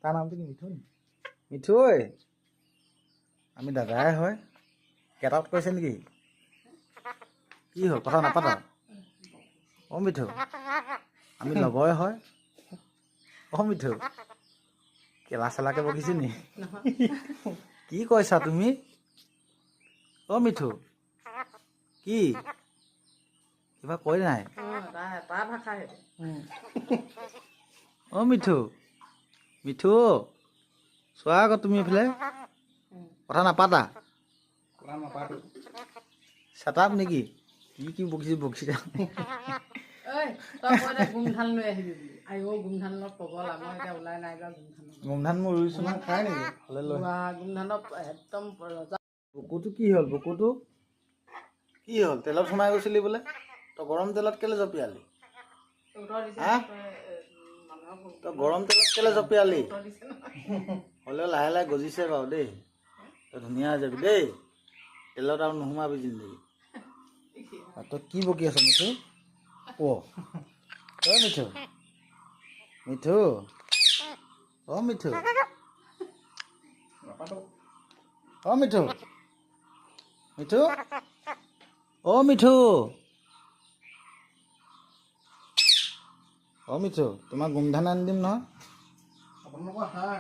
তাৰ নামটো কি মিঠু নি? মিঠু ঐ, আমি দাদাই হয়। কেটাত কৈছে নেকি? কি হ'ল কথা নাপাতা? অ মিঠু, আমি লগৰে হয়। অ মিঠু, কেলা চেলাকে বকিছে নি? কি কৈছা তুমি? অ মিঠু, কি কিবা কৈ নাই? তাৰ ভাষা সেইটো। অ মিঠু, মিঠু চোৱা আকৌ তুমি এইফালে কথা নাপাতা? কথা নাপাতো। চেটাপ নেকি? কি বকিছে বকিছে। ঐ তই কৈ দে গোমধান লৈ আহিবি বুলি। আইও গোমধানৰ পগল আমাৰ এতিয়া ওলাই নাই যোৱা গোমধানৰ। গোমধান মই ৰুইছো নহয়, খাই নেকি? হ'লে লৈ গোমধানৰ একদম ৰজা। বুকুটো কি হ'ল? বুকুটো কি হ'ল? তেলত সোমাই গৈছিলি বোলে? তই গৰম তেলত কেলে জঁপিয়ালি? হা? তই গৰম তেলত কেলে জঁপিয়ালি? হ'লেও লাহে লাহে গজিছে বাৰু দেই। তই ধুনীয়া হৈ যাবি দেই। তেলত আৰু নোসোমাবি জিন্দগী। তই কি বকি আছ মিঠু? অ মিঠু, মিঠু, অ মিঠু, নাপাতো। অ মিঠু, মিঠু, অ মিঠু, অ মিঠু, তোমাক গোমধান আনি দিম নহয়। আপোনালোকৰ হাঁহ